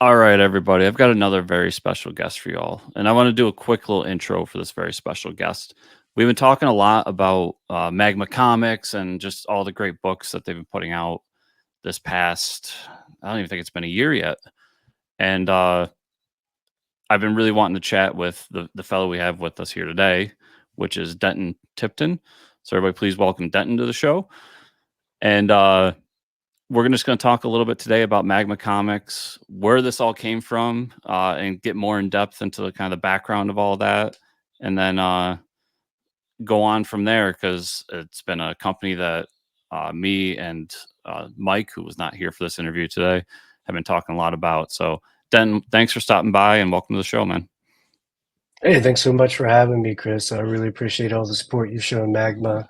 All right, everybody. I've got another very special guest for you all, and I want to do a quick little intro for this very special guest. We've been talking a lot about Magma Comics and just all the great books that they've been putting out this past. I don't even think it's been a year yet, and I've been really wanting to chat with the fellow we have with us here today, which is Denton Tipton. So, everybody, please welcome Denton to the show. And we're just going to talk a little bit today about Magma Comics, where this all came from, and get more in depth into the kind of the background of all that, and then go on from there because it's been a company that me and Mike, who was not here for this interview today, have been talking a lot about. So, Den, thanks for stopping by and welcome to the show, man. Hey, thanks so much for having me, Chris. I really appreciate all the support you've shown Magma,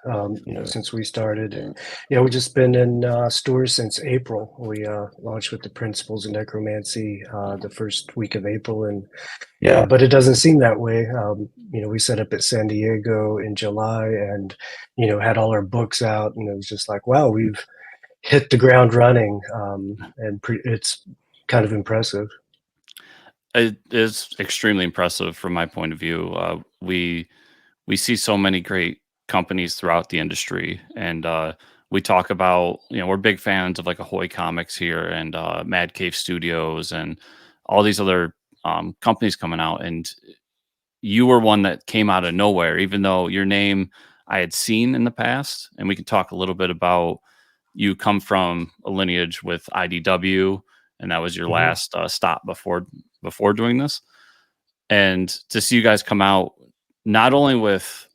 since we started. And yeah, we've just been in stores since April. We launched with the Principles of Necromancy the first week of April, and yeah, but it doesn't seem that way. We set up at San Diego in July, and had all our books out, and it was just like, wow, we've hit the ground running, and it's kind of impressive. It is extremely impressive from my point of view. We see so many great companies throughout the industry, and we talk about we're big fans of like Ahoy Comics here and Mad Cave Studios and all these other companies coming out. And you were one that came out of nowhere, even though your name I had seen in the past. And we can talk a little bit about you come from a lineage with IDW, and that was your Mhm. last stop before doing this. And to see you guys come out not only with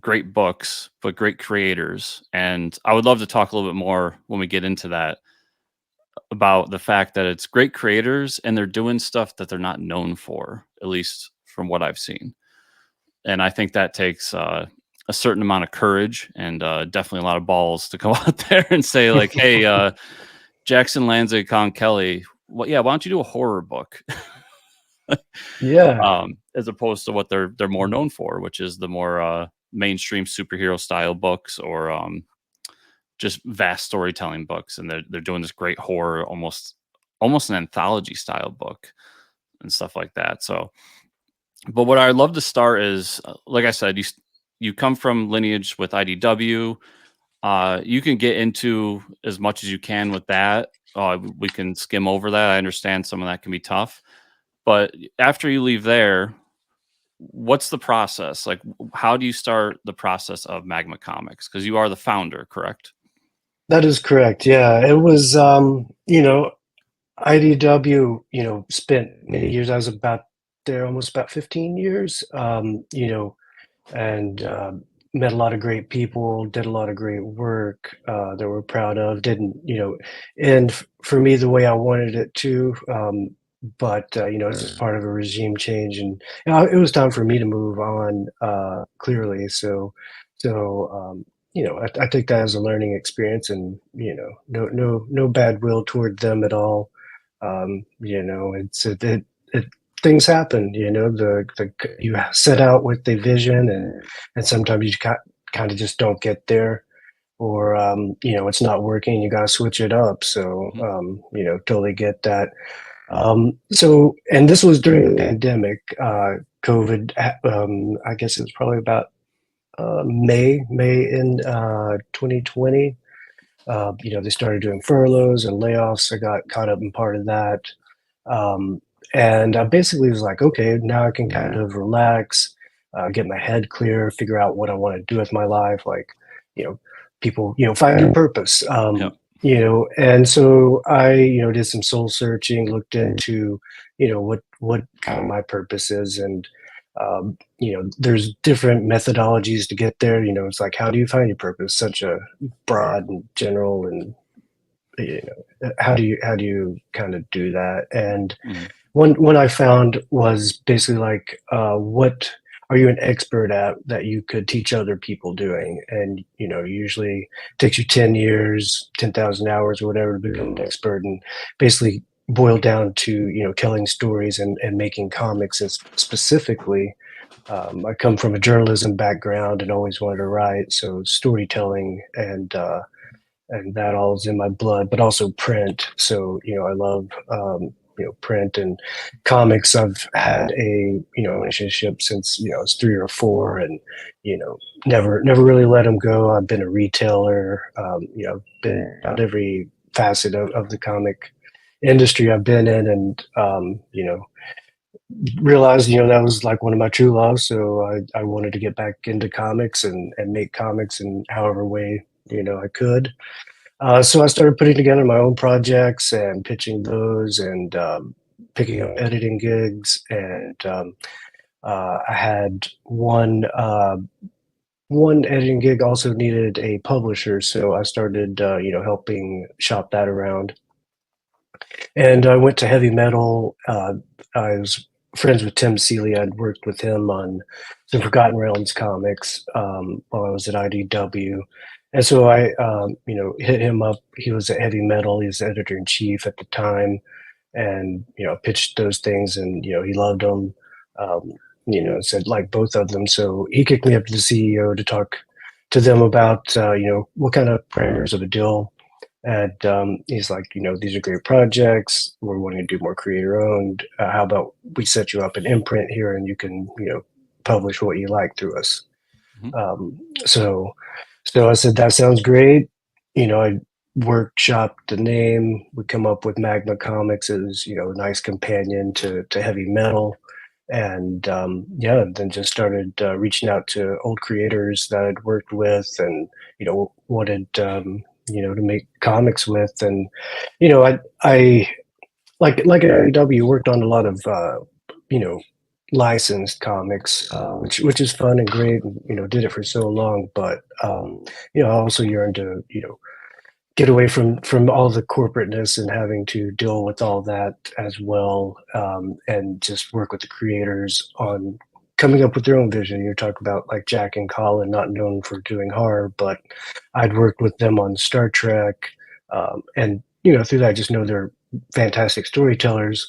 great books, but great creators. And I would love to talk a little bit more when we get into that about the fact that it's great creators and they're doing stuff that they're not known for, at least from what I've seen. And I think that takes a certain amount of courage and definitely a lot of balls to go out there and say, like, hey, Jackson Lanzig, Con Kelly, well, yeah, why don't you do a horror book? Yeah. As opposed to what they're more known for, which is the more mainstream superhero style books or just vast storytelling books. And they're doing this great horror, almost an anthology style book and stuff like that. So, but what I'd love to start is, like I said, you come from lineage with IDW. You can get into as much as you can with that. We can skim over that. I understand some of that can be tough, but after you leave there, what's the process? Like, how do you start the process of Magma Comics? Because you are the founder, correct? That is correct. Yeah, it was, IDW, spent many years. I was about there almost about 15 years, and met a lot of great people, did a lot of great work that we're proud of. Didn't, and for me the way I wanted it to. But it's just part of a regime change, and it was time for me to move on. Clearly, I take that as a learning experience, and no bad will toward them at all. It things happen. You set out with the vision, and sometimes you kind of just don't get there, or it's not working. You got to switch it up. So Mhm. totally get that. And this was during the pandemic, COVID. I guess it was probably about May in 2020. They started doing furloughs and layoffs. I got caught up in part of that. Um, and I basically was like, okay, now I can kind of relax, get my head clear, figure out what I want to do with my life. Like, you know, people, find your purpose. Yep. And so I, did some soul searching, looked into, what kind of my purpose is. And there's different methodologies to get there. It's like, how do you find your purpose? Such a broad and general, and how do you kind of do that? And Mhm. one I found was basically like, what are you an expert at that you could teach other people doing? And usually it takes you 10 years, 10,000 hours or whatever to become an expert, and basically boil down to telling stories and making comics. And specifically, I come from a journalism background and always wanted to write, so storytelling and that all is in my blood, but also print. So I love print and comics. I've had a relationship since I was 3 or 4, and never really let them go. I've been a retailer. I've been on every facet of the comic industry I've been in, and realized that was like one of my true loves. So I wanted to get back into comics and make comics in however way I could. So I started putting together my own projects and pitching those, and picking up editing gigs. And I had one editing gig also needed a publisher, so I started helping shop that around. And I went to heavy metal. I was friends with Tim Seeley. I'd worked with him on some Forgotten Realms comics while I was at IDW. And so I, hit him up. He was at heavy metal. He was editor in chief at the time, and pitched those things, and he loved them. Um, said like both of them. So he kicked me up to the CEO to talk to them about what kind of parameters of a deal. And he's like, these are great projects. We're wanting to do more creator owned. How about we set you up an imprint here, and you can, publish what you like through us. Mhm. Um, so, so I said that sounds great. I workshopped the name. We come up with Magma Comics as a nice companion to heavy metal. And yeah, then just started reaching out to old creators that I'd worked with, and wanted to make comics with. And I like at AEW worked on a lot of you know licensed comics, which is fun and great, and did it for so long. But I also yearned to get away from all the corporateness and having to deal with all that as well, and just work with the creators on coming up with their own vision. You're talking about like Jack and Colin, not known for doing horror, but I'd worked with them on Star Trek, and through that I just know they're fantastic storytellers.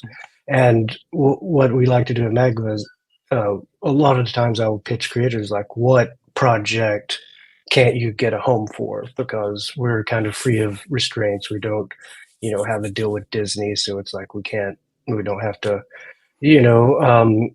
And what we like to do at Magma is, a lot of the times I will pitch creators like, what project can't you get a home for, because we're kind of free of restraints. We don't have a deal with Disney, so it's like we don't have to you know um,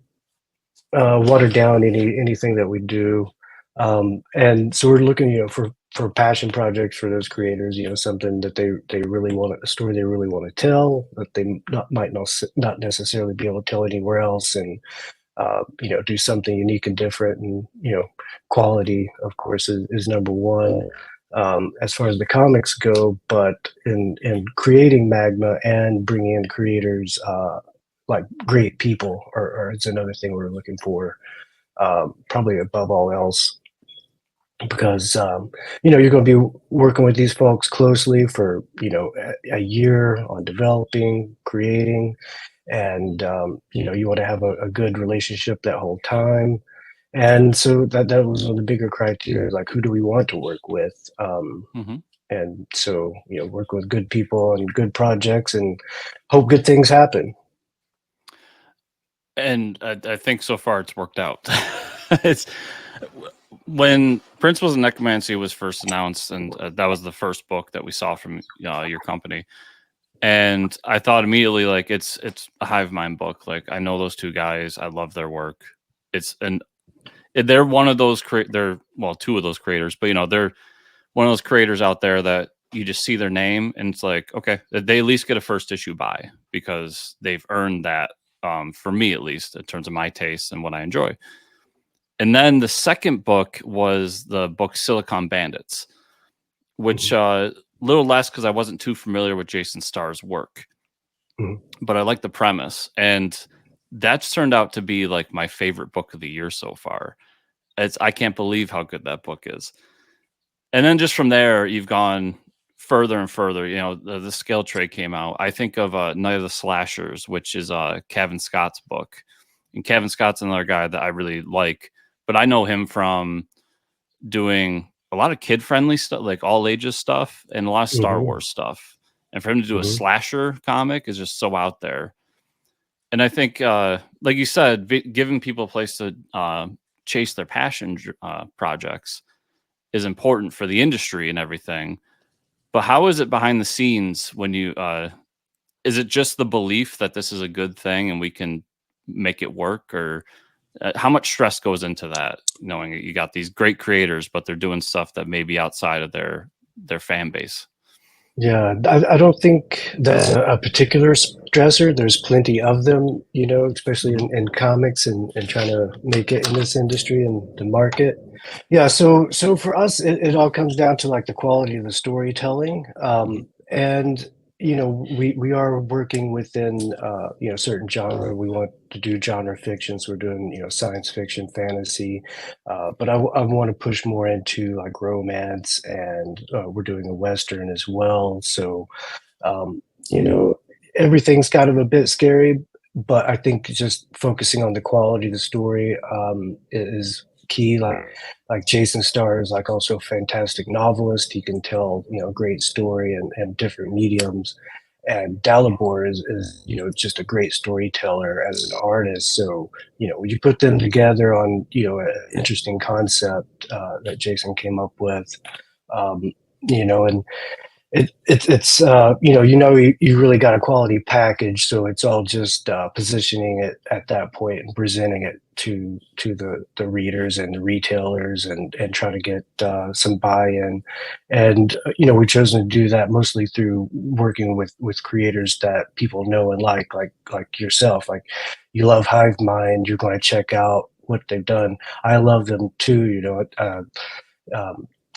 water down anything that we do. And so we're looking for passion projects for those creators, something that they really want, a story they really want to tell, that they might not necessarily be able to tell anywhere else. And do something unique and different. And quality, of course, is number one, as far as the comics go. But in creating Magma and bringing in creators, like great people, or it's another thing we're looking for, probably above all else, because you're going to be working with these folks closely for a year on developing, creating, and you want to have a good relationship that whole time. And so that was one of the bigger criteria, like who do we want to work with. Mhm. And so work with good people and good projects, and hope good things happen. And I think so far it's worked out. It's when Principles of Necromancy was first announced, and that was the first book that we saw from your company. And I thought immediately, like, it's a hive mind book. Like, I know those two guys. I love their work. They're one of those they're, well, two of those creators, but they're one of those creators out there that you just see their name and it's like, okay, they at least get a first issue buy because they've earned that, for me at least, in terms of my taste and what I enjoy. And then the second book was the book Silicon Bandits, which Mhm. little less because I wasn't too familiar with Jason Starr's work, Mhm. but I like the premise. And that's turned out to be like my favorite book of the year so far. I can't believe how good that book is. And then just from there, you've gone further and further. The Scale Tray came out. I think of Night of the Slashers, which is Kevin Scott's book. And Kevin Scott's another guy that I really like, but I know him from doing a lot of kid-friendly stuff, like all ages stuff, and a lot of Star Mhm. Wars stuff. And for him to do a Mhm. slasher comic is just so out there. And I think, like you said, giving people a place to chase their passion projects is important for the industry and everything. But how is it behind the scenes when you is it just the belief that this is a good thing and we can make it work, or how much stress goes into that, knowing that you got these great creators, but they're doing stuff that may be outside of their fan base? Yeah, I don't think that's a particular stressor. There's plenty of them, you know, especially in comics and trying to make it in this industry and the market. Yeah, so for us, it all comes down to like the quality of the storytelling. Mhm. And you know, we are working within you know, certain genre. We want to do genre fiction, so we're doing, you know, science fiction, fantasy, but I want to push more into like romance, and we're doing a western as well. So um, you know, everything's kind of a bit scary, but I think just focusing on the quality of the story is key. Like Jason Starr is like also a fantastic novelist. He can tell, you know, a great story and different mediums. And Dalibor is, you know, just a great storyteller as an artist. So, you know, when you put them together on, you know, an interesting concept that Jason came up with, um, you know, and it's you know, you really got a quality package, so it's all just positioning it at that point and presenting it to the readers and the retailers, and try to get some buy-in. And you know, we've chosen to do that mostly through working with creators that people know and like yourself. Like, you love Hive Mind, you're going to check out what they've done. I love them too, you know.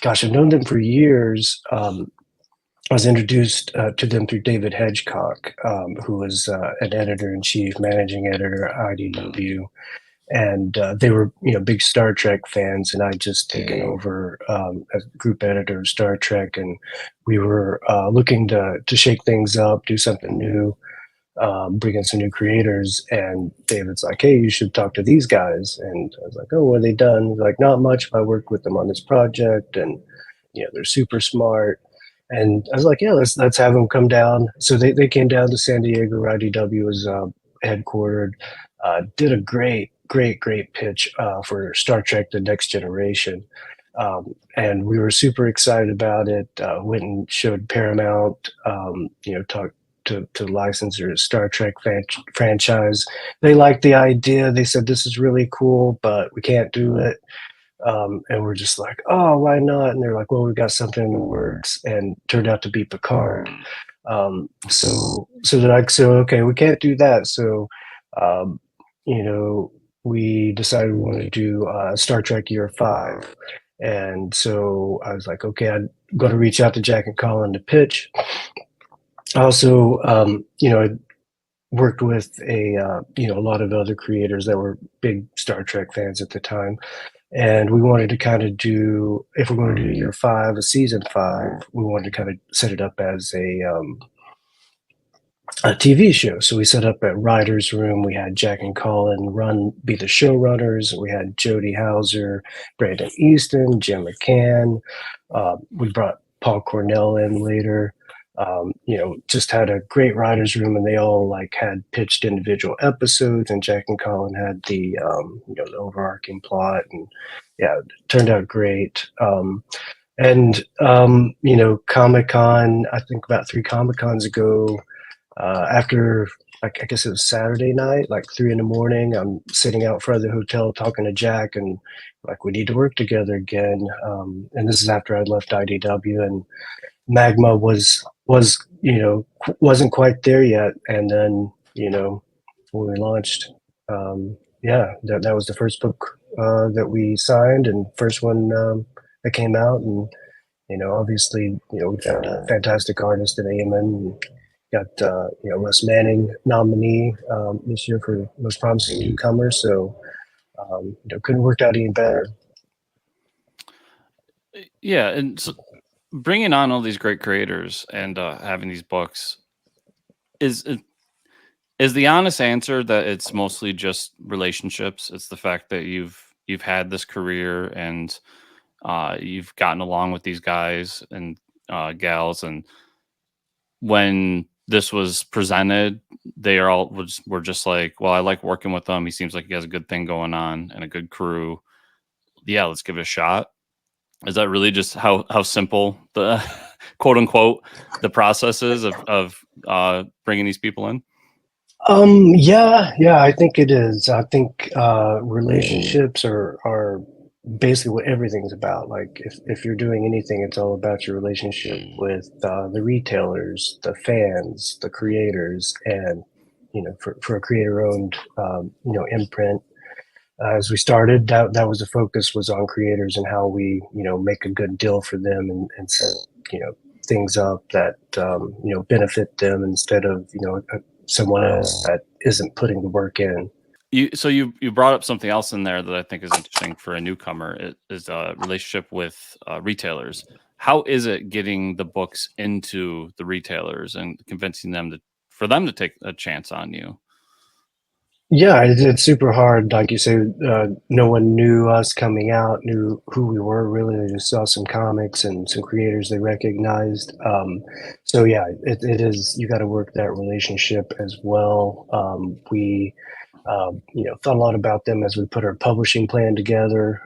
Gosh, I've known them for years. I was introduced to them through David Hedgecock, who was an editor in chief, managing editor at IDW, and they were, you know, big Star Trek fans, and I'd just taken over as group editor of Star Trek, and we were looking to shake things up, do something new, bring in some new creators. And David's like, "Hey, you should talk to these guys." And I was like, "Oh, what have they done?" He's like, "Not much. I worked with them on this project, and you know, they're super smart." And I was like, "Yeah, let's have them come down." So they came down to San Diego, where IDW was headquartered. Did a great pitch for Star Trek: The Next Generation, and we were super excited about it. Went and showed Paramount, you know, talked to licensors, Star Trek franchise. They liked the idea. They said, "This is really cool, but we can't do it." And we're just like, "Oh, why not?" And they're like, "Well, we've got something in the works," and turned out to be Picard. So they're like, "So okay, we can't do that." So, um, you know, we decided we want to do Star Trek Year Five. And so I was like, "Okay, I'm going to reach out to Jack and Colin to pitch." Also, you know, I worked with you know, a lot of other creators that were big Star Trek fans at the time, and we wanted to kind of do, if we're going to do year five, a season five, we wanted to kind of set it up as a TV show. So we set up at Writer's Room. We had Jack and Colin be the showrunners. We had Jody Hauser, Brandon Easton, Jim McCann. We brought Paul Cornell in later. You know, just had a great writers' room, and they all like had pitched individual episodes, and Jack and Colin had you know, the overarching plot, and yeah, it turned out great. And you know, Comic Con, I think about three Comic Cons ago, after, like, I guess it was Saturday night, like 3 in the morning, I'm sitting out front of the hotel talking to Jack, and like, we need to work together again. And this is after I left IDW, and Magma was, you know, wasn't quite there yet. And then, you know, when we launched, yeah, that was the first book that we signed, and first one that came out. And you know, obviously, you know, we found a fantastic artist at AMN. Got you know, Les Manning nominee this year for most promising newcomer. So you know, couldn't work out any better. Yeah, and so bringing on all these great creators and having these books, is is the honest answer that it's mostly just relationships? It's the fact that you've had this career, and you've gotten along with these guys and gals, and when this was presented, they are all were just like, well, I like working with him. He seems like he has a good thing going on and a good crew. Yeah, let's give it a shot. Is that really just how simple the quote unquote, the processes of bringing these people in? Yeah, I think it is. I think relationships are basically what everything's about. Like if you're doing anything, it's all about your relationship with the retailers, the fans, the creators, and for a creator-owned imprint. As we started, that was the focus was on creators and how we make a good deal for them and set things up that benefit them instead of someone else that isn't putting the work in. You brought up something else in there that I think is interesting for a newcomer. It is a relationship with retailers. How is it getting the books into the retailers and convincing them for them to take a chance on you? Yeah, it's super hard. Like you said, no one knew us coming out, knew who we were really. They just saw some comics and some creators they recognized. So yeah, it is, you got to work that relationship as well. We thought a lot about them as we put our publishing plan together.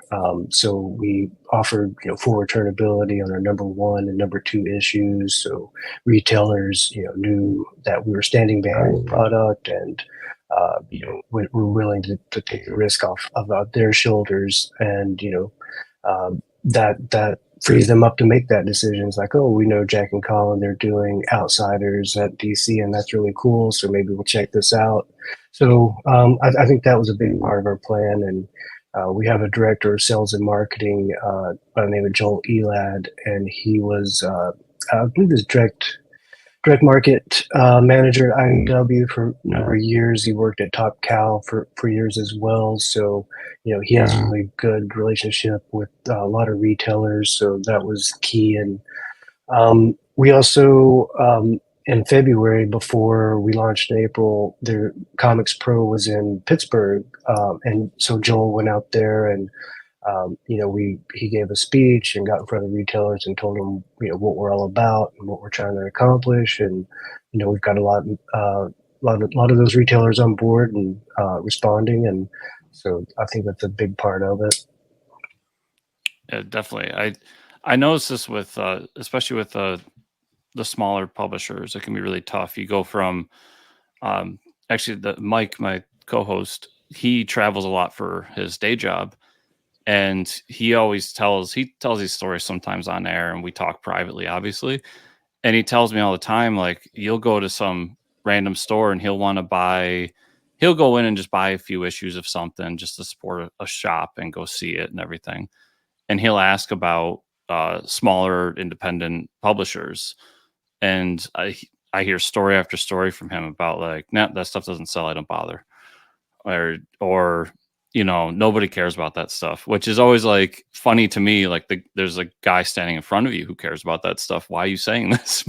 So we offered, full returnability on our number one and number two issues. So retailers, knew that we were standing behind the product and, we're willing to take the risk off of their shoulders. And, that frees them up to make that decision. It's like, oh, we know Jack and Colin, they're doing Outsiders at DC, and that's really cool. So maybe we'll check this out. So I think that was a big part of our plan. And we have a director of sales and marketing by the name of Joel Elad, and he was, I believe, his direct market manager at IDW for a number of years. He worked at Top Cow for years as well. So, he has a really good relationship with a lot of retailers. So that was key. And we also, in February, before we launched in April, the Comics Pro was in Pittsburgh. And so Joel went out there and he gave a speech and got in front of retailers and told them, what we're all about and what we're trying to accomplish. And, we've got a lot of those retailers on board and responding. And so I think that's a big part of it. Yeah, definitely. I noticed this with, especially with the smaller publishers, it can be really tough. You go from, actually Mike, my co-host, he travels a lot for his day job. And he tells these stories sometimes on air, and we talk privately, obviously. And he tells me all the time, like, you'll go to some random store and he'll go in and just buy a few issues of something just to support a shop and go see it and everything. And he'll ask about smaller independent publishers. And I hear story after story from him about like, nah, that stuff doesn't sell. I don't bother. Or nobody cares about that stuff, which is always like funny to me. Like there's a guy standing in front of you who cares about that stuff. Why are you saying this?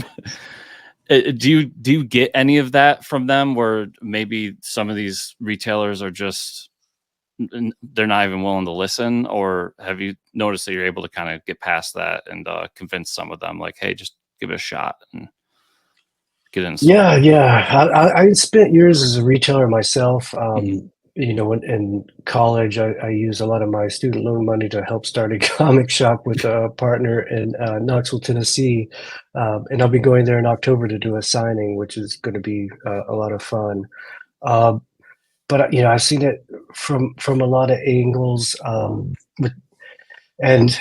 Do you get any of that from them, where maybe some of these retailers are just, they're not even willing to listen? Or have you noticed that you're able to kind of get past that and convince some of them, like, hey, just give it a shot and get in? Yeah. I spent years as a retailer myself. In college, I used a lot of my student loan money to help start a comic shop with a partner in Knoxville, Tennessee. And I'll be going there in October to do a signing, which is going to be a lot of fun. But I've seen it from a lot of angles. And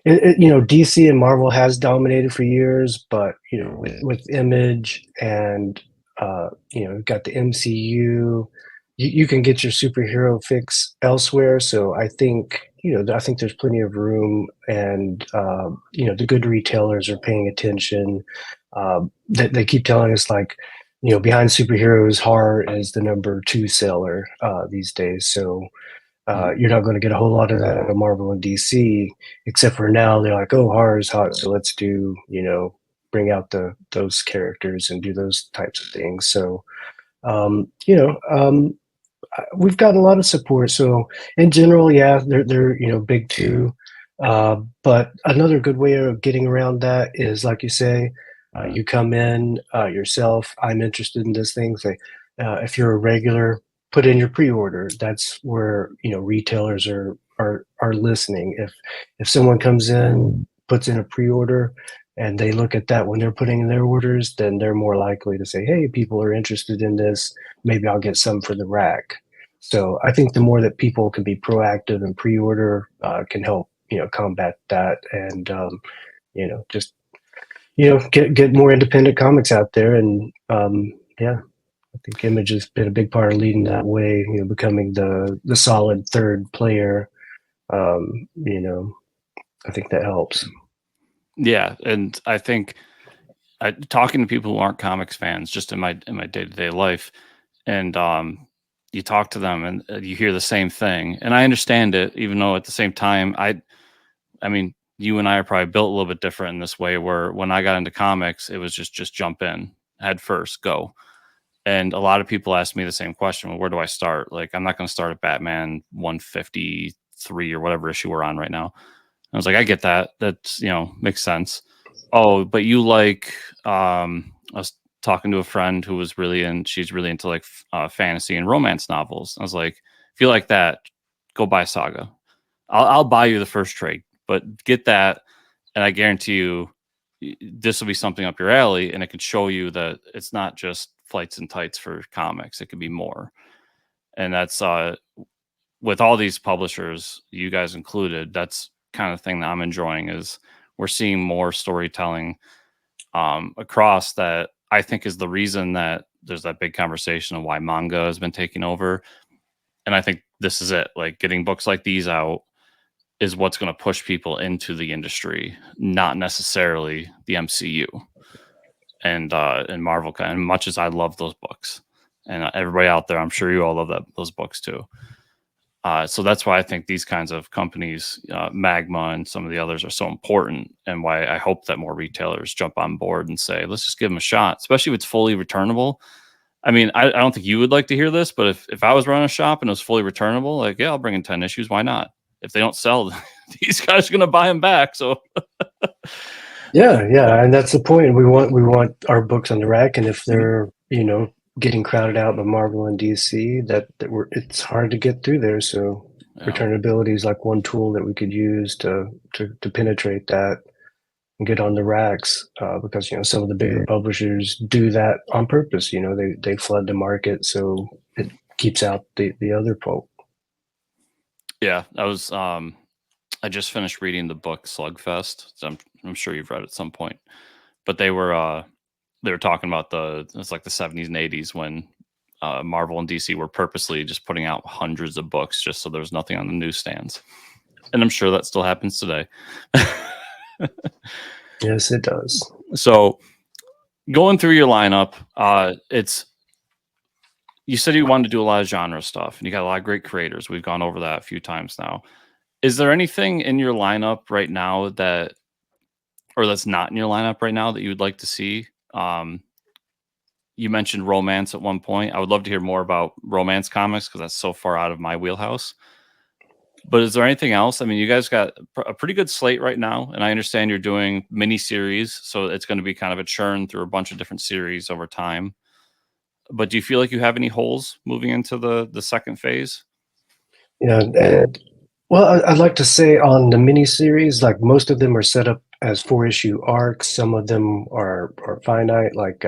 DC and Marvel has dominated for years, but with Image and you've got the MCU, you can get your superhero fix elsewhere. So I think there's plenty of room, and the good retailers are paying attention. They keep telling us, like, behind superheroes, horror is the number two seller these days. So you're not going to get a whole lot of that out of Marvel and DC, except for now they're like, oh, horror is hot, so let's do, bring out those characters and do those types of things. So, we've got a lot of support. So in general, yeah, they're big too. But another good way of getting around that is, like you say, you come in yourself. I'm interested in this thing. Say, if you're a regular, put in your pre-order. That's where retailers are are listening. If someone comes in, puts in a pre-order, and they look at that when they're putting in their orders, then they're more likely to say, hey, people are interested in this, maybe I'll get some for the rack. So I think the more that people can be proactive and pre-order, can help, combat that, and just get more independent comics out there. And yeah, I think Image has been a big part of leading that way, becoming the solid third player. I think that helps. Yeah, and I think talking to people who aren't comics fans, just in my day-to-day life, and you talk to them and you hear the same thing, and I understand it, even though at the same time, I mean, you and I are probably built a little bit different in this way, where when I got into comics, it was just jump in, head first, go. And a lot of people ask me the same question: well, where do I start? Like, I'm not going to start at Batman 153 or whatever issue we're on right now. I was like, I get that. That's, makes sense. Oh, but you like, I was talking to a friend who was she's really into like fantasy and romance novels. I was like, if you like that, go buy Saga. I'll buy you the first trade, but get that. And I guarantee you, this will be something up your alley, and it can show you that it's not just flights and tights for comics. It could be more. And that's, with all these publishers, you guys included, that's kind of thing that I'm enjoying, is we're seeing more storytelling across, that I think is the reason that there's that big conversation of why manga has been taking over. And I think this is it. Like, getting books like these out is what's going to push people into the industry, not necessarily the MCU and Marvel. And much as I love those books, and everybody out there, I'm sure you all love those books too. So that's why I think these kinds of companies, Magma and some of the others, are so important, and why I hope that more retailers jump on board and say, let's just give them a shot, especially if it's fully returnable. I mean, I don't think you would like to hear this, but if I was running a shop and it was fully returnable, like, yeah, I'll bring in 10 issues. Why not? If they don't sell, these guys are going to buy them back. So Yeah, and that's the point. We want our books on the rack, and if they're getting crowded out by Marvel and DC, it's hard to get through there. So returnability is like one tool that we could use to penetrate that and get on the racks, because some of the bigger publishers do that on purpose. They flood the market so it keeps out the other folk. Yeah, I just finished reading the book Slugfest. So I'm sure you've read it at some point, but they were talking about it's like the 70s and 80s when Marvel and DC were purposely just putting out hundreds of books just so there's nothing on the newsstands. And I'm sure that still happens today. Yes, it does. So going through your lineup, you said you wanted to do a lot of genre stuff, and you got a lot of great creators. We've gone over that a few times now. Is there anything in your lineup right now that's not in your lineup right now that you would like to see? You mentioned romance at one point. I would love to hear more about romance comics, because that's so far out of my wheelhouse. But is there anything else? I mean, you guys got a pretty good slate right now, and I understand you're doing mini series, so it's going to be kind of a churn through a bunch of different series over time. But do you feel like you have any holes moving into the second phase? Yeah, and well, I'd like to say on the miniseries, like most of them are set up as 4-issue arcs. Some of them are finite, like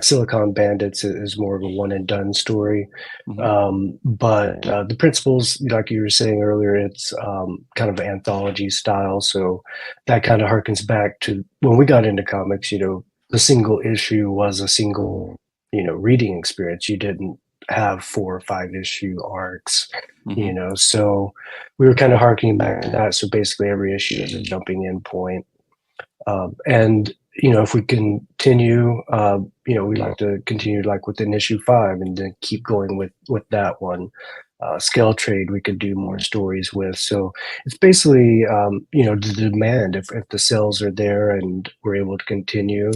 Silicon Bandits is more of a one and done story. But the principles, like you were saying earlier, it's kind of anthology style. So that kind of harkens back to when we got into comics. The single issue was a single reading experience. You didn't have 4 or 5 issue arcs. So we were kind of harkening back to that. So basically every issue is a jumping in point. And if we continue, we like to continue like within issue 5 and then keep going with that one. Scale trade we could do more stories with. So it's basically the demand. If the sales are there and we're able to continue,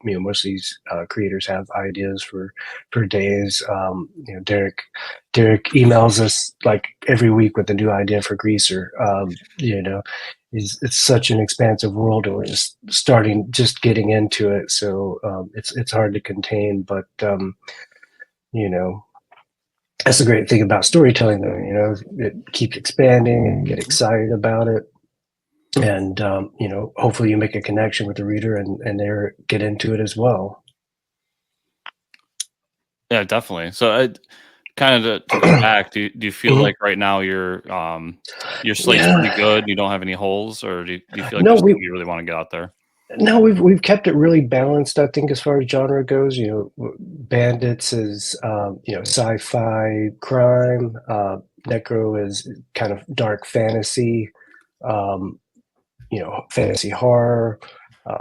most of these creators have ideas for days. Derek emails us like every week with a new idea for Greaser. It's such an expansive world, and we're just getting into it. So it's hard to contain, but that's the great thing about storytelling, though. You know, it keeps expanding and get excited about it, and you know, hopefully you make a connection with the reader and they get into it as well. Yeah, definitely. So, kind of to go back, do you feel Mhm. like right now your slate's Yeah, pretty good, you don't have any holes, or do you feel like no, there's we something you really wanna get out there? no, we've kept it really balanced. I think as far as genre goes, you know, Bandits is you know, sci-fi crime. Necro is kind of dark fantasy. Um, you know, fantasy horror.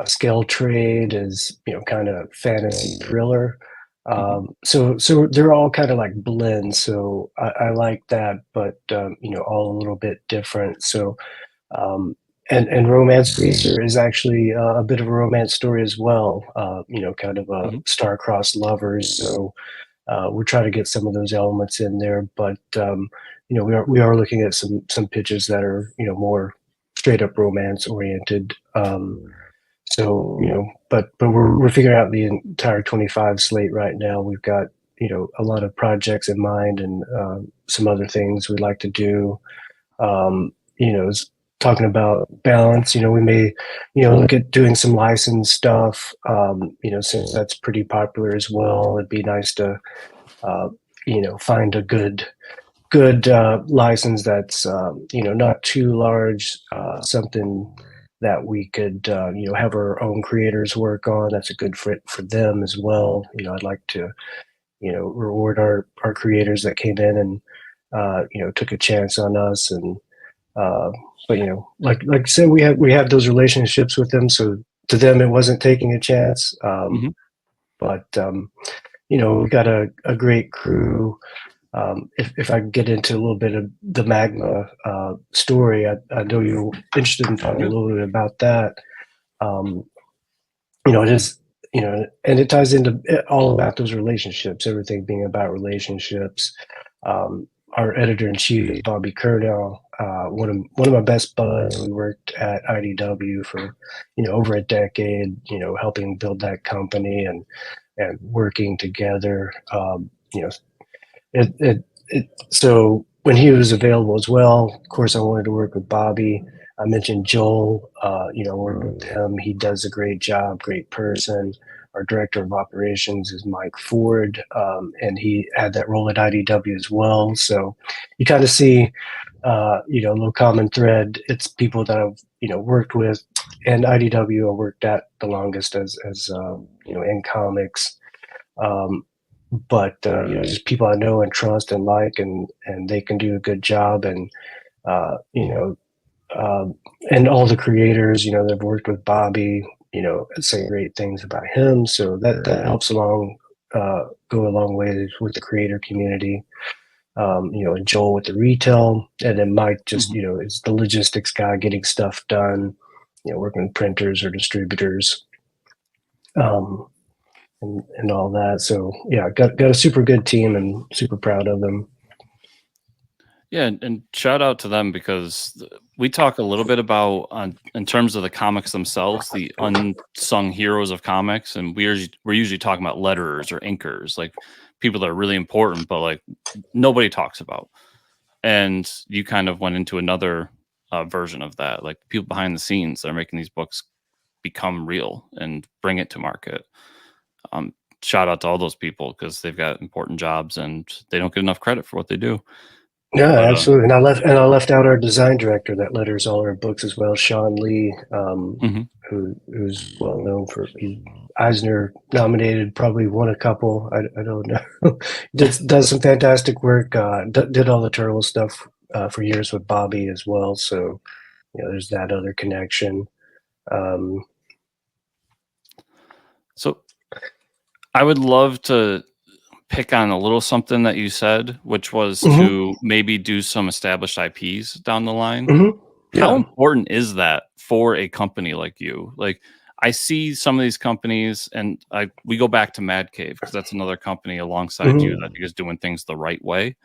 Scale Trade is, you know, kind of fantasy thriller. Mhm, So they're all kind of like blends. So I like that, but you know, all a little bit different. So um, and Romance Racer is actually a bit of a romance story as well. You know, kind of a mhm, star-crossed lovers. So we're trying to get some of those elements in there, but you know, we are looking at some pitches that are, you know, more straight up romance oriented. So you know, but we're figuring out the entire 25 slate right now. We've got, you know, a lot of projects in mind and some other things we'd like to do. You know, talking about balance, you know, we may, you know, look at doing some licensed stuff. You know, since that's pretty popular as well, it'd be nice to uh, you know, find a good license that's you know, not too large, something that we could you know, have our own creators work on. That's a good fit for them as well. You know, I'd like to, you know, reward our creators that came in and you know, took a chance on us. And uh, but you know, like I said, we have those relationships with them, so to them it wasn't taking a chance. mhm. But you know, we've got a great crew. If I get into a little bit of the Magma story, I know you're interested in talking a Yeah, little bit about that. Um, you know, it is, you know, and it ties into all about those relationships, everything being about relationships. Our editor in chief is Bobby Curdow, one of my best buds. We worked at IDW for, you know, over a decade, you know, helping build that company and working together. You know, so when he was available as well, of course, I wanted to work with Bobby. I mentioned Joel, you know, work with him. He does a great job, great person. Our director of operations is Mike Ford, and he had that role at IDW as well. So you kind of see, you know, a little common thread. It's people that I've, you know, worked with, and IDW I worked at the longest as you know, in comics. Um, but you know, just people I know and trust and like, and they can do a good job. And you know, um, and all the creators, you know, that have worked with Bobby, you know, say great things about him. So that helps go a long way with the creator community. You know, and Joel with the retail, and then Mike just, mhm. you know, is the logistics guy, getting stuff done. You know, working with printers or distributors. Um, and all that. So yeah, got a super good team and super proud of them. Yeah, and shout out to them because we talk a little bit about on in terms of the comics themselves, the unsung heroes of comics, and we're usually talking about letterers or inkers, like people that are really important, but like nobody talks about. And you kind of went into another version of that, like people behind the scenes that are making these books become real and bring it to market. Um, Shout out to all those people because they've got important jobs and they don't get enough credit for what they do. Yeah, But absolutely. And I left out our design director that letters all our books as well, Sean Lee, mhm. who's well known for, he's Eisner nominated, probably won a couple. I don't know. Does some fantastic work. Did all the turtle stuff for years with Bobby as well. So you know, there's that other connection. Um, So I would love to pick on a little something that you said, which was mhm, to maybe do some established IPs down the line. mhm, How yeah. important is that for a company like you? Like, I see some of these companies, and we go back to Mad Cave because that's another company alongside you that Mhm, is doing things the right way.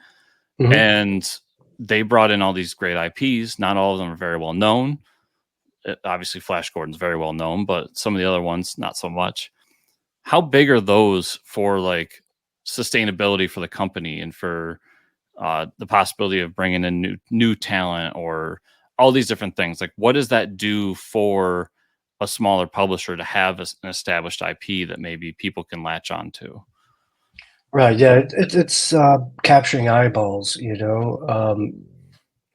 mhm. And they brought in all these great IPs. Not all of them are very well known. Obviously, Flash Gordon's very well known, but some of the other ones not so much. How big are those for like sustainability for the company and for the possibility of bringing in new talent or all these different things. Like, what does that do for a smaller publisher to have an established IP that maybe people can latch on to? Right. Yeah. It's capturing eyeballs.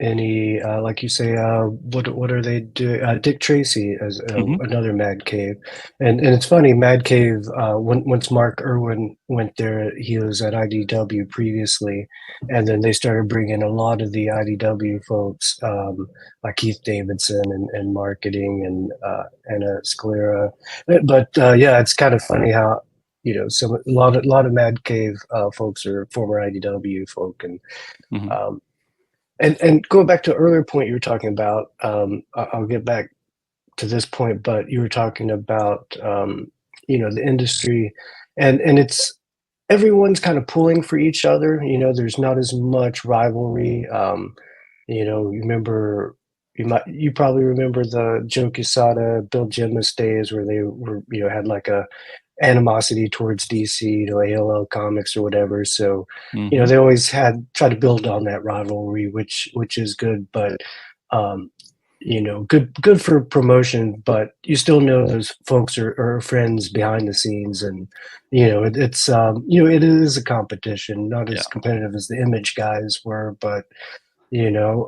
Any like you say, what are they doing? Dick Tracy as Hmm. another Mad Cave, and it's funny. Mad Cave. Once Mark Irwin went there, he was at IDW previously, and then they started bringing a lot of the IDW folks, like Keith Davidson and marketing and Anna Scalera. But yeah, it's kind of funny how a lot of Mad Cave folks are former IDW folk, Hmm. um, and going back to an earlier point you were talking about, I'll get back to this point, but you were talking about the industry, and it's everyone's kind of pulling for each other. There's not as much rivalry. You remember you probably remember the Joe Quesada, Bill Jemas days where they were had like a animosity towards DC, ALL Comics or whatever. So, Hmm. they always had try to build on that rivalry, which is good, but um, good for promotion. But you still know those folks are friends behind the scenes, and it is a competition, not Yeah. as competitive as the Image guys were, but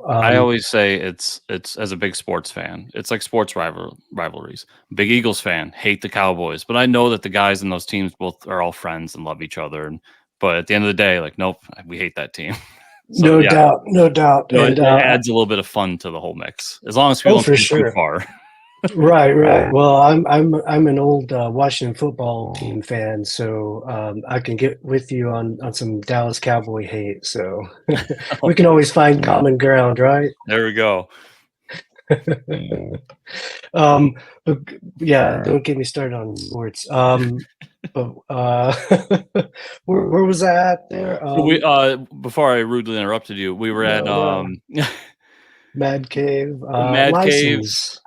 I always say it's as a big sports fan, it's like sports rivalries. Big Eagles fan, hate the Cowboys, but I know that the guys in those teams both are all friends and love each other. And but at the end of the day, like, nope, we hate that team. So no yeah, doubt, no doubt, and it adds a little bit of fun to the whole mix, as long as people oh, don't for take it too sure. far. Right, right. Well, I'm an old Washington football team fan, so I can get with you on some Dallas Cowboy hate. So we can always find common ground, right? There we go. um, but yeah, don't get me started on sports. But where was I at there? We before I rudely interrupted you, we were at No, no, Mad Cave, Mad Cave, license.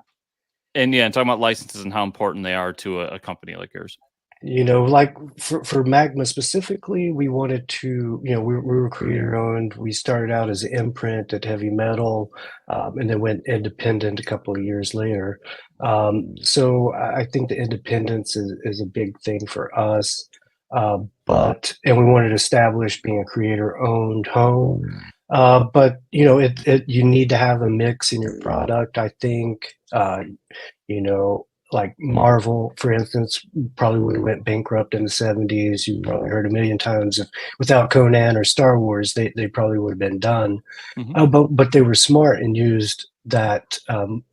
and yeah, and talking about licenses and how important they are to a company like yours. Like for Magma specifically, we wanted to, we were creator owned. We started out as an imprint at heavy metal, and then went independent a couple of years later. So I think the independence is a big thing for us. And we wanted to establish being a creator owned home. But you need to have a mix in your product, I think. You know, like Marvel, for instance, probably would have went bankrupt in the 70s. You probably heard a million times if without Conan or Star Wars, they probably would have been done. Hmm. But they were smart and used that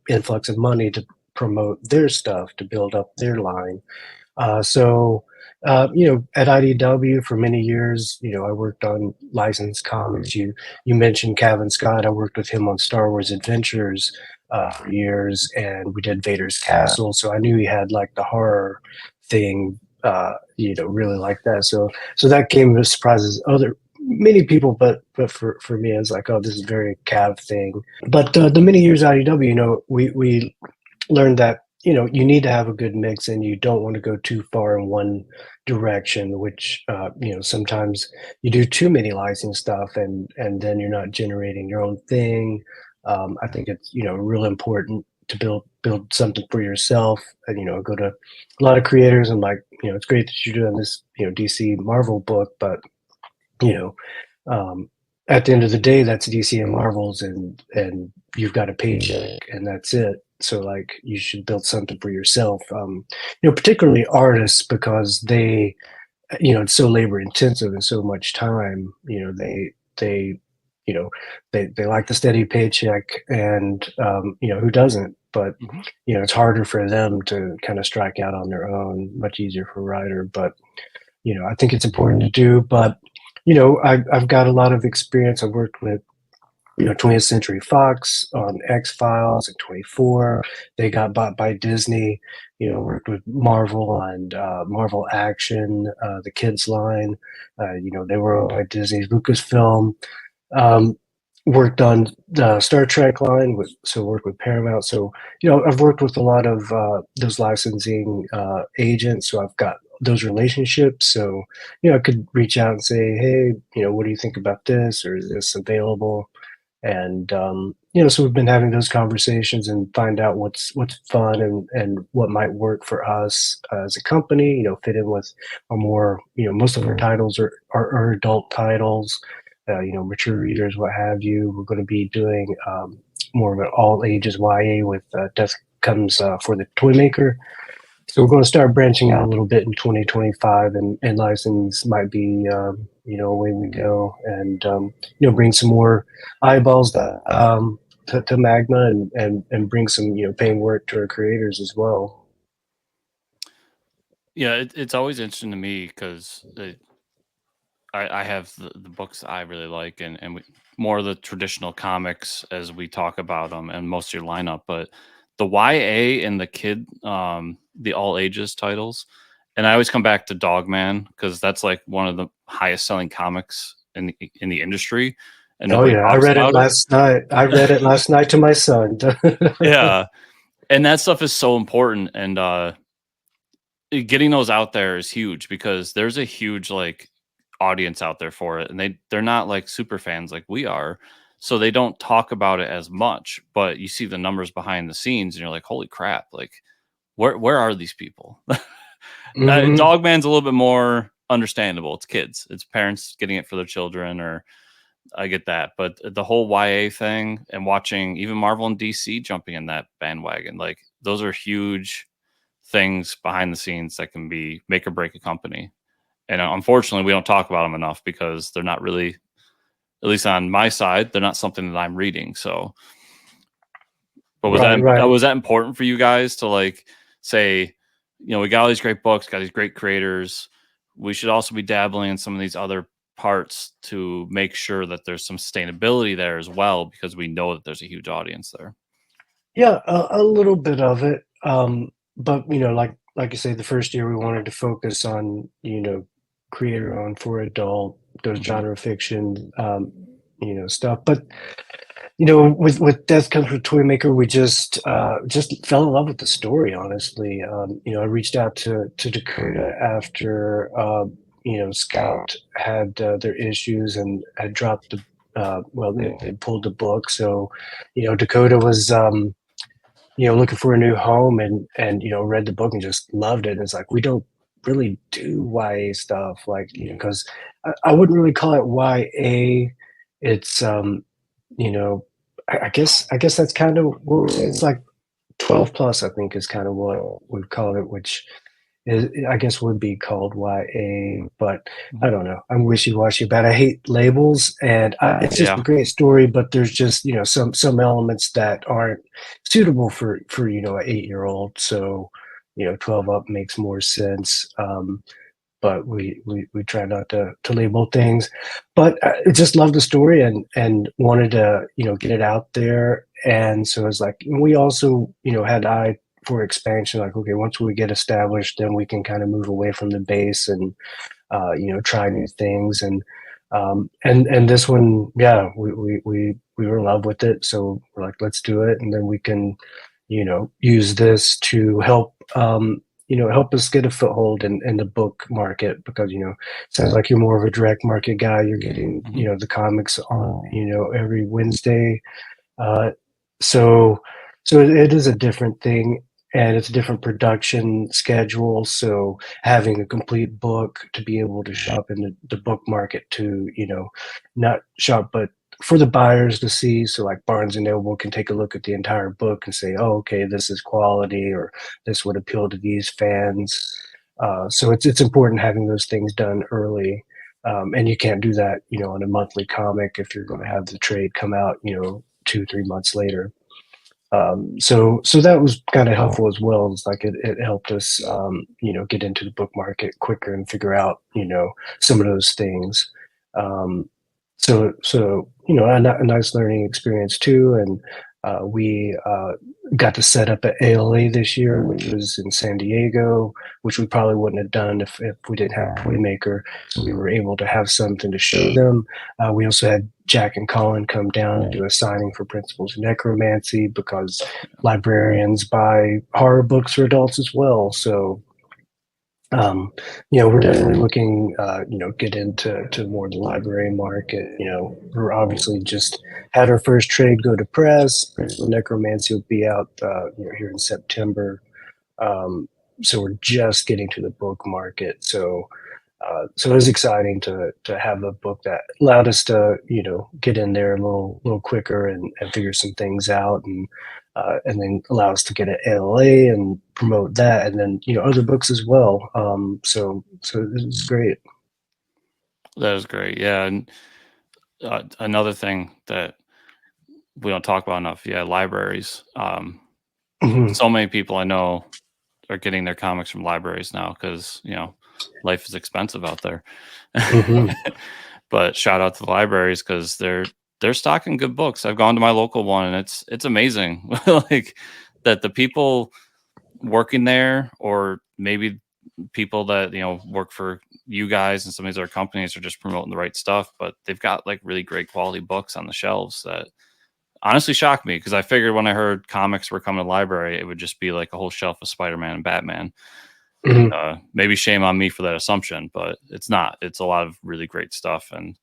influx of money to promote their stuff, to build up their line. At IDW for many years, I worked on licensed comics. You mentioned Kevin Scott. I worked with him on Star Wars Adventures for years, and we did Vader's Castle. So I knew he had like the horror thing, really like that. So that came as surprises other many people, but for me, I was like, oh, this is very Cav thing. But the many years at IDW, we learned that you need to have a good mix and you don't want to go too far in one direction, which sometimes you do too many licensing stuff and then you're not generating your own thing. I think it's real important to build something for yourself, and go to a lot of creators and like it's great that you're doing this DC Marvel book, but you know um, at the end of the day, that's DC and Marvels, and you've got a paycheck, and that's it. So like, you should build something for yourself. Particularly artists, because it's so labor intensive and so much time. They they like the steady paycheck, and who doesn't? But Hmm. it's harder for them to kind of strike out on their own. Much easier for a writer, but I think it's important to do. But I've got a lot of experience. I've worked with 20th Century Fox on X Files and 24. They got bought by Disney. Worked with Marvel and Marvel Action, the kids line. They were owned by Disney. Lucasfilm. Um, Worked on the Star Trek line, so worked with Paramount. So I've worked with a lot of those licensing agents. So I've got those relationships. So, I could reach out and say, hey, what do you think about this, or is this available? And so we've been having those conversations and find out what's fun and what might work for us as a company. Fit in with a more, most of our titles are adult titles, mature readers, what have you. We're going to be doing more of an all ages YA with Death Comes for the Toy Maker. So we're going to start branching out a little bit in 2025, and license might be, away we go, and bring some more eyeballs to Magma, and bring some paying work to our creators as well. Yeah, it's always interesting to me because I have the books I really like, and more of the traditional comics as we talk about them, and most of your lineup. But the YA and the kid, the all ages titles, and I always come back to Dogman because that's like one of the highest selling comics in the industry, and Oh nobody yeah, I talks read it about it. last night. I read it last night to my son. Yeah, and that stuff is so important, and getting those out there is huge because there's a huge like audience out there for it, and they're not like super fans like we are, so they don't talk about it as much, but you see the numbers behind the scenes and you're like, holy crap, like where are these people? Hmm. Dogman's a little bit more understandable. It's kids, it's parents getting it for their children, or I get that, but the whole YA thing and watching even Marvel and DC jumping in that bandwagon, like those are huge things behind the scenes that can be make or break a company. And unfortunately, we don't talk about them enough because they're not really, at least on my side, they're not something that I'm reading. So, but Right, right. was that important for you guys to like say, we got all these great books, got these great creators. We should also be dabbling in some of these other parts to make sure that there's some sustainability there as well, because we know that there's a huge audience there. Yeah, a little bit of it. But like you say, the first year we wanted to focus on creator on for adult, those Hmm. genre fiction, stuff. But with Death Comes for Toymaker, we just fell in love with the story. Honestly, I reached out to Dakota after Scout had their issues and had dropped the. Well, they pulled the book, so Dakota was looking for a new home, and read the book and just loved it. And it's like, we don't really do YA stuff, like, because I wouldn't really call it YA. It's you know I guess that's kind of what it's like. 12 plus, I think, is kind of what we'd call it, which is, I guess, would be called YA, but I don't know. I'm wishy-washy about it. I hate labels, and it's just a Yeah. great story, but there's just some elements that aren't suitable for an 8-year-old. So 12 up makes more sense. But we try not to label things. But I just loved the story, and wanted to get it out there. And so it's like, we also had eye for expansion. Like, okay, once we get established, then we can kind of move away from the base and try new things. And this one, yeah, we were in love with it. So we're like, let's do it, and then we can use this to help us get a foothold in the book market, because sounds like you're more of a direct market guy. You're getting Hmm. the comics on every Wednesday. uh, so so it is a different thing, and it's a different production schedule. So having a complete book to be able to shop in the book market, to not shop, but for the buyers to see. So like Barnes and Noble can take a look at the entire book and say, oh, okay, this is quality, or this would appeal to these fans. So it's important having those things done early. And you can't do that on a monthly comic if you're going to have the trade come out 2-3 months later. So that was kind of helpful as well. It's like it helped us get into the book market quicker and figure out some of those things. Um, so a nice learning experience too. And we got to set up at ALA this year, which was in San Diego, which we probably wouldn't have done if we didn't have Toymaker. So we were able to have something to show them. We also had Jack and Colin come down and do a signing for Principles of Necromancy, because librarians buy horror books for adults as well. So um, we're definitely looking, get into more the library market. We're obviously just had our first trade go to press. Principal Necromancy will be out, here in September. Um, so we're just getting to the book market. So it was exciting to have a book that allowed us to get in there a little quicker and figure some things out and then allow us to get an LA and promote that and then other books as well. So this is great. That is great. Yeah, and another thing that we don't talk about enough, yeah, libraries. Hmm. So many people I know are getting their comics from libraries now because life is expensive out there. Hmm. But shout out to the libraries because they're stocking good books. I've gone to my local one and it's amazing, like that the people working there, or maybe people that work for you guys and some of these other companies are just promoting the right stuff, but they've got like really great quality books on the shelves that honestly shocked me because I figured when I heard comics were coming to the library, it would just be like a whole shelf of Spider-Man and Batman. Hmm. Maybe shame on me for that assumption, but it's not. It's a lot of really great stuff, and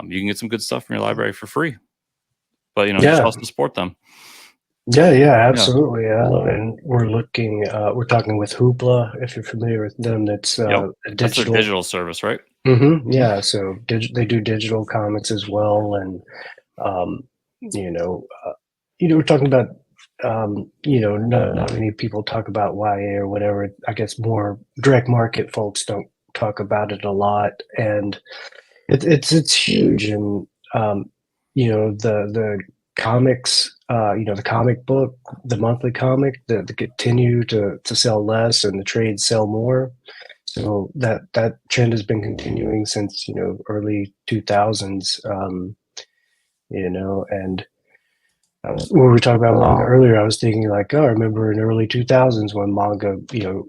you can get some good stuff from your library for free. But just Yeah. also support them. Yeah, Yeah. absolutely. And we're talking with Hoopla, if you're familiar with them. That's Yep. a That's their digital. digital service, right? Yeah, so they do digital comics as well, and um, we're talking about not many people talk about YA or whatever. I guess more direct market folks don't talk about it a lot, and it's huge. And the comics, the comic book, the monthly comic, the continue to sell less, and the trades sell more. So that trend has been continuing since early 2000s. And when we were talking about manga earlier, I was thinking like, oh, I remember in early 2000s when manga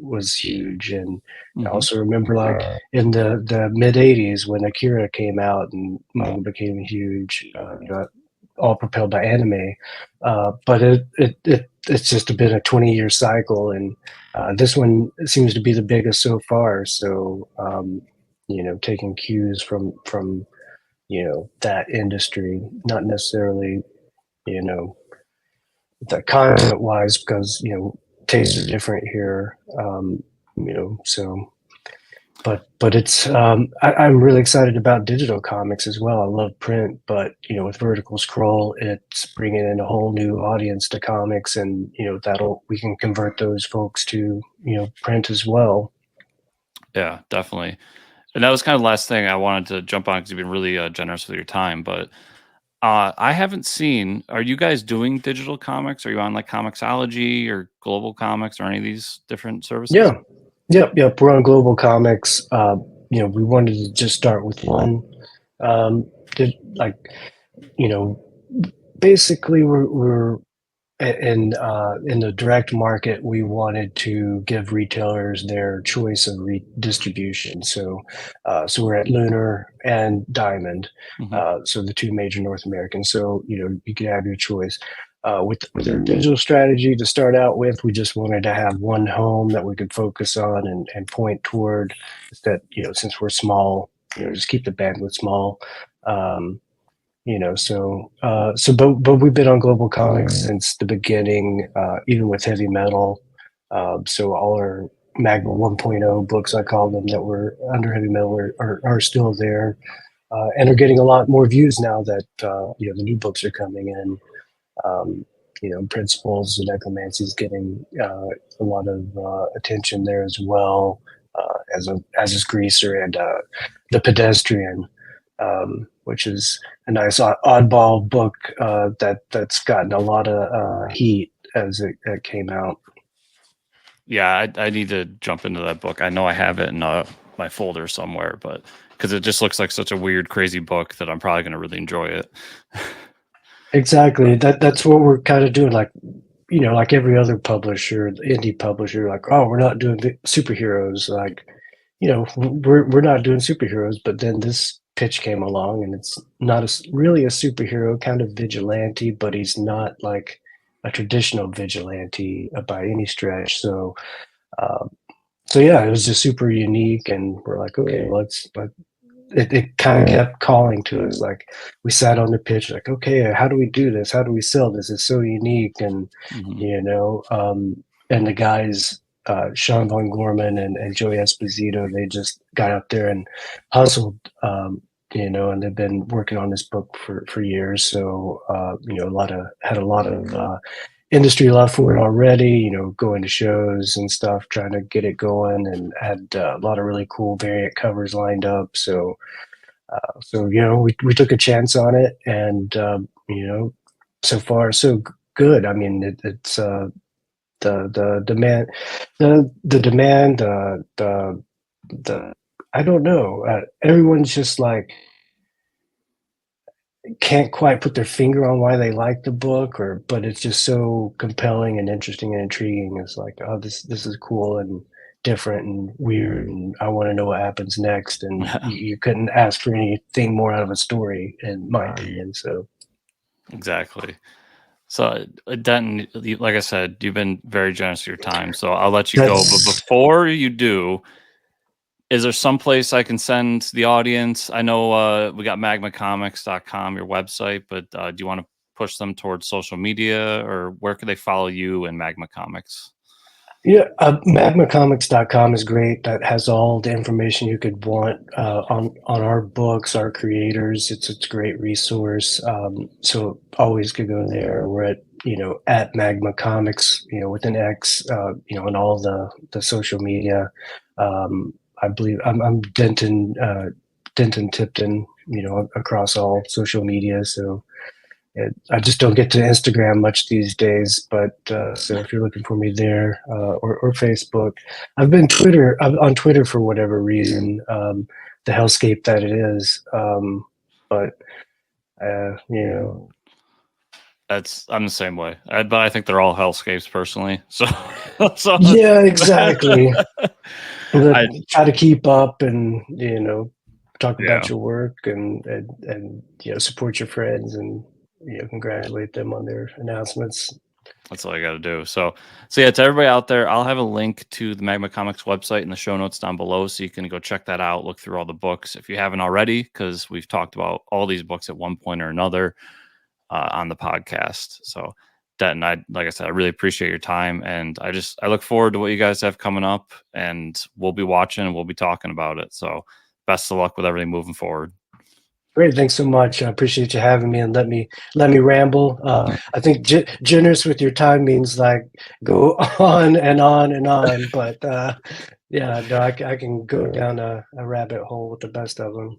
was huge, and I Hmm. also remember like in the mid 80s when Akira came out and manga became huge. All propelled by anime. But it's just been a 20-year cycle, and this one seems to be the biggest so far. So taking cues from that industry, not necessarily you know the content wise, because tastes are different here. So but it's I'm really excited about digital comics as well. I love print, but with Vertical Scroll, it's bringing in a whole new audience to comics, and that'll we can convert those folks to print as well. Yeah, definitely. And that was kind of the last thing I wanted to jump on because you've been really generous with your time. But I haven't seen. Are you guys doing digital comics? Are you on like Comixology or Global Comics or any of these different services? Yeah, yep. We're on Global Comics. We wanted to just start with one. Did like you know, basically we're in the direct market, we wanted to give retailers their choice of distribution. So we're at Lunar and Diamond, Hmm. so the two major North Americans. So you can have your choice. With our digital strategy to start out with, we just wanted to have one home that we could focus on and point toward. That since we're small, just keep the bandwidth small. Um, but we've been on Global Comics since the beginning, even with heavy metal. So all our Magma 1.0 books, I call them, that were under heavy metal are still there, and are getting a lot more views now that the new books are coming in. Principles and Necromancy is getting a lot of attention there as well, as is Greaser and the Pedestrian, which is a nice oddball book that's gotten a lot of heat as it came out. Yeah, I need to jump into that book. I know I have it in my folder somewhere, but because it just looks like such a weird, crazy book that I'm probably going to really enjoy it. Exactly. That's what we're kind of doing. Like like every other publisher, indie publisher, like, oh, we're not doing superheroes. Like, we're not doing superheroes. But then this pitch came along, and it's not really a superhero, kind of vigilante, but he's not like a traditional vigilante by any stretch. So, uh, so yeah, it was just super unique, and we're like, okay, it kind of kept calling to us. Like we sat on the pitch, like, okay, how do we do this? How do we sell this? It's so unique, and Hmm. you know, and the guys, Sean Von Gorman and Joey Esposito, they just got up there and hustled, you know, and they've been working on this book for years. So you know, had a lot of industry love for it already, you know, going to shows and stuff, trying to get it going, and had a lot of really cool variant covers lined up. So, so you know, we took a chance on it, and you know, so far so good. I mean, it's the demand, the demand, the I don't know. Everyone's just like can't quite put their finger on why they like the book, or but it's just so compelling and interesting and intriguing. It's like, oh, this is cool and different and weird, and I want to know what happens next. And you couldn't ask for anything more out of a story, in my opinion. So Exactly. So, Denton, like I said, you've been very generous with your time, so I'll let you go. But that's before you do, is there some place I can send the audience? I know we got magmacomics.com, your website, but do you want to push them towards social media, or where can they follow you and Magma Comics? Yeah, magmacomics.com is great. That has all the information you could want on our books, our creators. It's a great resource. So always could go there. We're at, you know, at Magma Comics, you know, with an X, you know, on all the social media. I believe I'm Denton Tipton, you know, across all social media. So I just don't get to Instagram much these days, but so if you're looking for me there, or Facebook, I'm on Twitter for whatever reason, the hellscape that it is. But you know, I'm the same way, but I think they're all hellscapes personally. So, so yeah, exactly. But I try to keep up, and you know, talk yeah. about your work, and you know, support your friends, and you know, congratulate them on their announcements. That's all I got to do. So yeah, to everybody out there, I'll have a link to the Magma Comics website in the show notes down below, so you can go check that out, look through all the books if you haven't already, because we've talked about all these books at one point or another on the podcast. So, Denton, like I said, I really appreciate your time, and I look forward to what you guys have coming up, and we'll be watching and we'll be talking about it. So, best of luck with everything moving forward. Great, thanks so much. I appreciate you having me and let me ramble. I think generous with your time means like go on and on and on, but yeah, no, I can go down a rabbit hole with the best of them.